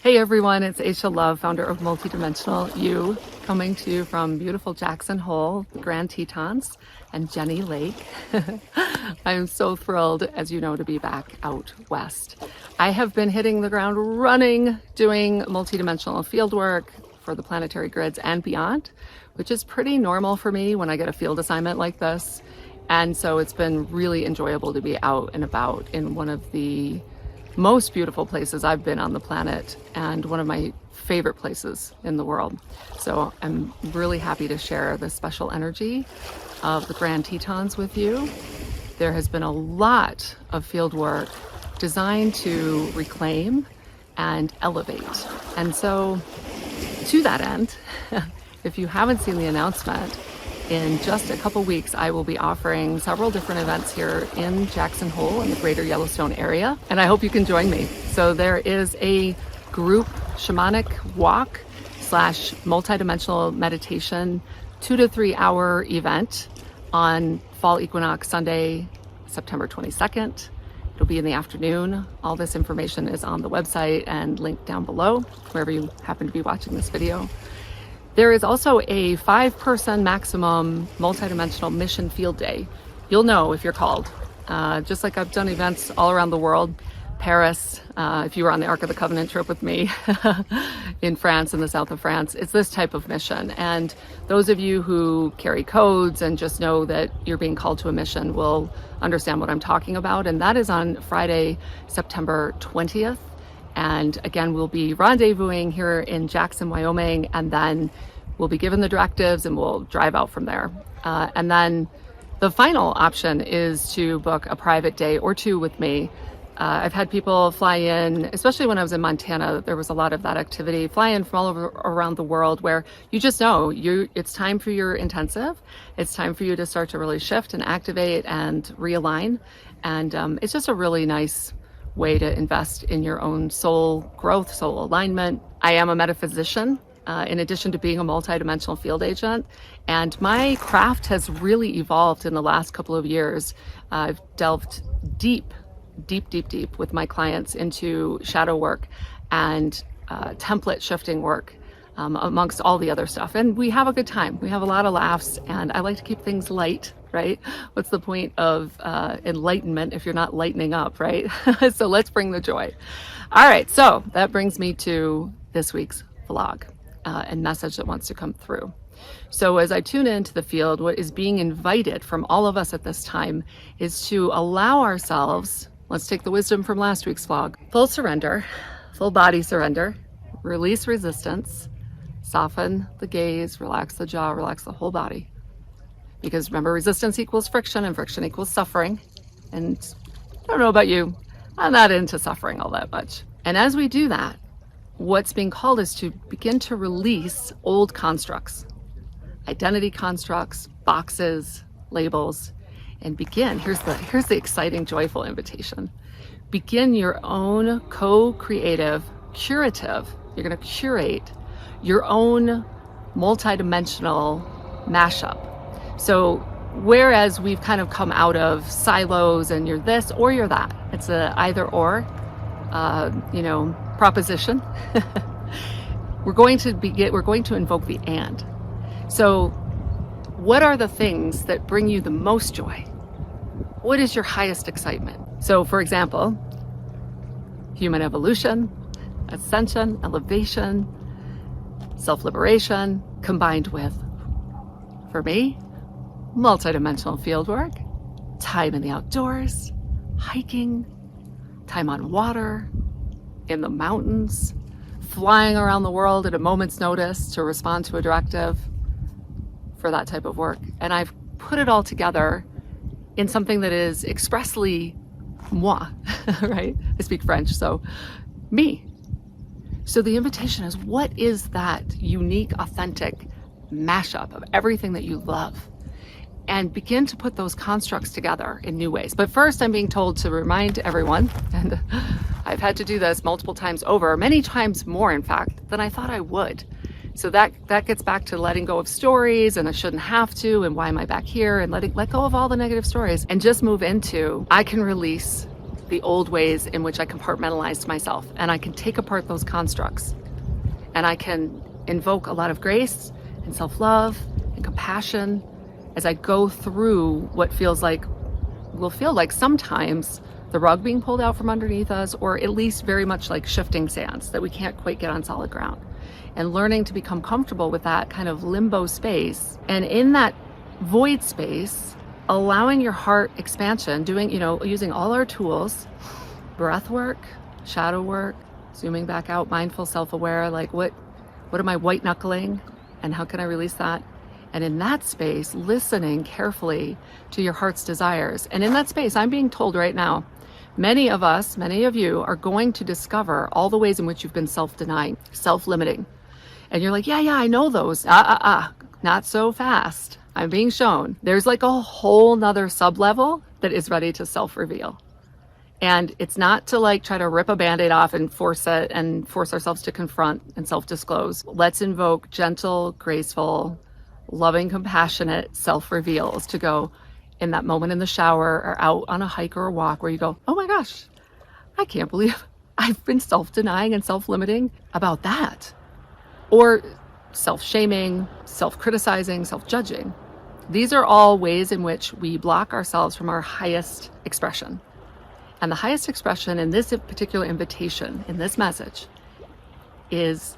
Hey everyone, it's Aisha Love, founder of Multidimensional You, coming to you from beautiful Jackson Hole, the Grand Tetons, and Jenny Lake. I am so thrilled, as you know, to be back out west. I have been hitting the ground running, doing multidimensional field work for the planetary grids and beyond, which is pretty normal for me when I get a field assignment like this. And so it's been really enjoyable to be out and about in one of the most beautiful places I've been on the planet and one of my favorite places in the world. So I'm really happy to share the special energy of the Grand Tetons with you. There has been a lot of field work designed to reclaim and elevate. And so to that end, if you haven't seen the announcement, in just a couple weeks, I will be offering several different events here in Jackson Hole in the greater Yellowstone area, and I hope you can join me. So there is a group shamanic walk / multidimensional meditation 2 to 3 hour event on fall equinox Sunday, September 22nd. It'll be in the afternoon. All this information is on the website and linked down below, wherever you happen to be watching this video. There is also a 5-person maximum multidimensional mission field day. You'll know if you're called. Just like I've done events all around the world, Paris, if you were on the Ark of the Covenant trip with me in France, in the south of France, it's this type of mission. And those of you who carry codes and just know that you're being called to a mission will understand what I'm talking about. And that is on Friday, September 20th. And again, we'll be rendezvousing here in Jackson, Wyoming, and then we'll be given the directives and we'll drive out from there. And then the final option is to book a private day or two with me. I've had people fly in, especially when I was in Montana, there was a lot of that activity, fly in from all over around the world where you just know it's time for your intensive. It's time for you to start to really shift and activate and realign. And it's just a really nice way to invest in your own soul growth, soul alignment. I am a metaphysician, in addition to being a multidimensional field agent. And my craft has really evolved in the last couple of years. I've delved deep with my clients into shadow work and template shifting work, amongst all the other stuff. And we have a good time. We have a lot of laughs, and I like to keep things light, right? What's the point of enlightenment if you're not lightening up, right? So let's bring the joy. All right, so that brings me to this week's vlog and message that wants to come through. So as I tune into the field, what is being invited from all of us at this time is to allow ourselves, let's take the wisdom from last week's vlog, full surrender, full body surrender, release resistance, soften the gaze, relax the jaw, relax the whole body. Because remember, resistance equals friction and friction equals suffering. And I don't know about you, I'm not into suffering all that much. And as we do that, what's being called is to begin to release old constructs, identity constructs, boxes, labels, and begin. Here's the exciting, joyful invitation. Begin your own co-creative, curative, you're gonna curate your own multidimensional mashup. So whereas we've kind of come out of silos and you're this or you're that, it's a either or, proposition. we're going to invoke the and. So what are the things that bring you the most joy? What is your highest excitement? So for example, human evolution, ascension, elevation, self-liberation, combined with, for me, multidimensional field work, time in the outdoors, hiking, time on water, in the mountains, flying around the world at a moment's notice to respond to a directive, for that type of work. And I've put it all together in something that is expressly moi, right? I speak French, so me. So the invitation is, what is that unique, authentic mashup of everything that you love? And begin to put those constructs together in new ways. But first, I'm being told to remind everyone, and I've had to do this multiple times over, many times more, in fact, than I thought I would. So that gets back to letting go of stories and I shouldn't have to, and why am I back here, and let go of all the negative stories and just move into, I can release the old ways in which I compartmentalized myself. And I can take apart those constructs, and I can invoke a lot of grace and self-love and compassion as I go through what will feel like sometimes the rug being pulled out from underneath us, or at least very much like shifting sands that we can't quite get on solid ground. And learning to become comfortable with that kind of limbo space. And in that void space, allowing your heart expansion, using all our tools, breath work, shadow work, zooming back out, mindful, self-aware, like what am I white knuckling and how can I release that? And in that space, listening carefully to your heart's desires. And in that space, I'm being told right now, many of you are going to discover all the ways in which you've been self-denying, self-limiting. And you're like, yeah, I know those. Not so fast. I'm being shown. There's like a whole nother sub-level that is ready to self-reveal. And it's not to like try to rip a Band-Aid off and force ourselves to confront and self-disclose. Let's invoke gentle, graceful, loving, compassionate self-reveals to go in that moment in the shower or out on a hike or a walk where you go, oh my gosh, I can't believe I've been self-denying and self-limiting about that. Or self-shaming, self-criticizing, self-judging. These are all ways in which we block ourselves from our highest expression. And the highest expression in this particular invitation, in this message, is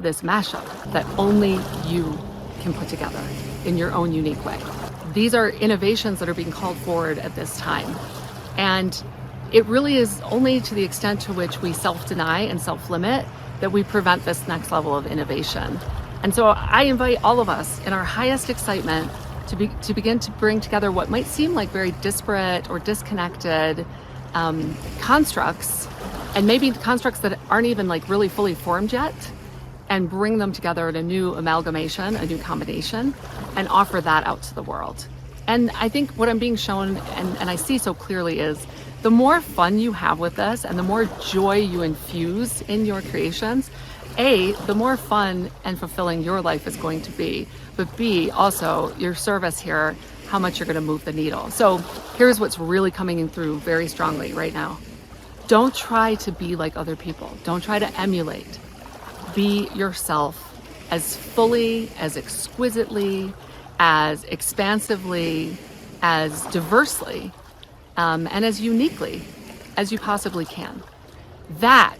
this mashup that only you can put together in your own unique way. These are innovations that are being called forward at this time. And it really is only to the extent to which we self-deny and self-limit that we prevent this next level of innovation. And so I invite all of us in our highest excitement to begin to bring together what might seem like very disparate or disconnected constructs, and maybe constructs that aren't even like really fully formed yet, and bring them together in a new amalgamation, a new combination, and offer that out to the world. And I think what I'm being shown, and I see so clearly, is the more fun you have with this and the more joy you infuse in your creations, A, the more fun and fulfilling your life is going to be, but B, also your service here, how much you're going to move the needle. So here's what's really coming in through very strongly right now. Don't try to be like other people. Don't try to emulate. Be yourself as fully, as exquisitely, as expansively, as diversely, and as uniquely as you possibly can. That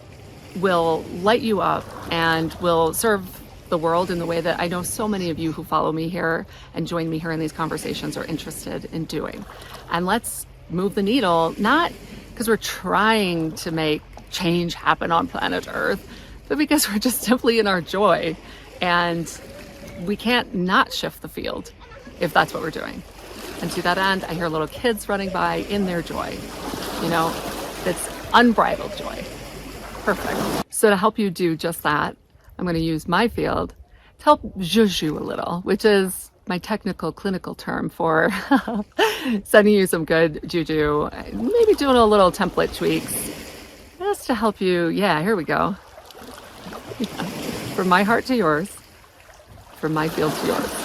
will light you up and will serve the world in the way that I know so many of you who follow me here and join me here in these conversations are interested in doing. And let's move the needle, not because we're trying to make change happen on planet Earth, but because we're just simply in our joy, and we can't not shift the field if that's what we're doing. And to that end, I hear little kids running by in their joy. It's unbridled joy. Perfect. So to help you do just that, I'm going to use my field to help juju a little, which is my technical clinical term for sending you some good juju, maybe doing a little template tweaks, just to help you. Yeah, here we go. From my heart to yours, from my field to yours.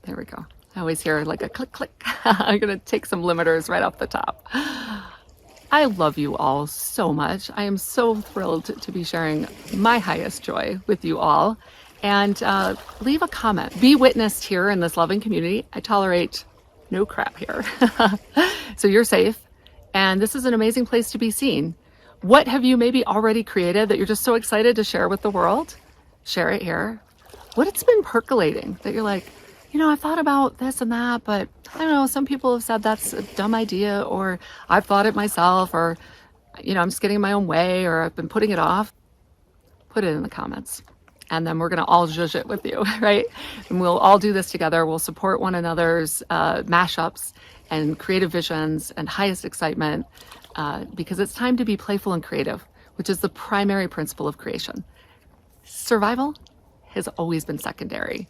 There we go. I always hear like a click, click. I'm going to take some limiters right off the top. I love you all so much. I am so thrilled to be sharing my highest joy with you all. And leave a comment. Be witnessed here in this loving community. I tolerate no crap here. So you're safe. And this is an amazing place to be seen. What have you maybe already created that you're just so excited to share with the world? Share it here. What's been percolating that you're like, I thought about this and that, but I don't know, some people have said that's a dumb idea, or I've thought it myself, or, I'm just getting in my own way, or I've been putting it off. Put it in the comments. And then we're going to all zhuzh it with you, right? And we'll all do this together. We'll support one another's mashups and creative visions and highest excitement, because it's time to be playful and creative, which is the primary principle of creation. Survival has always been secondary.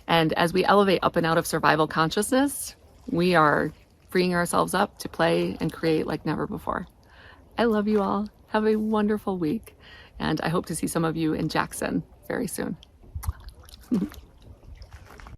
And as we elevate up and out of survival consciousness, we are freeing ourselves up to play and create like never before. I love you all. Have a wonderful week. And I hope to see some of you in Jackson very soon.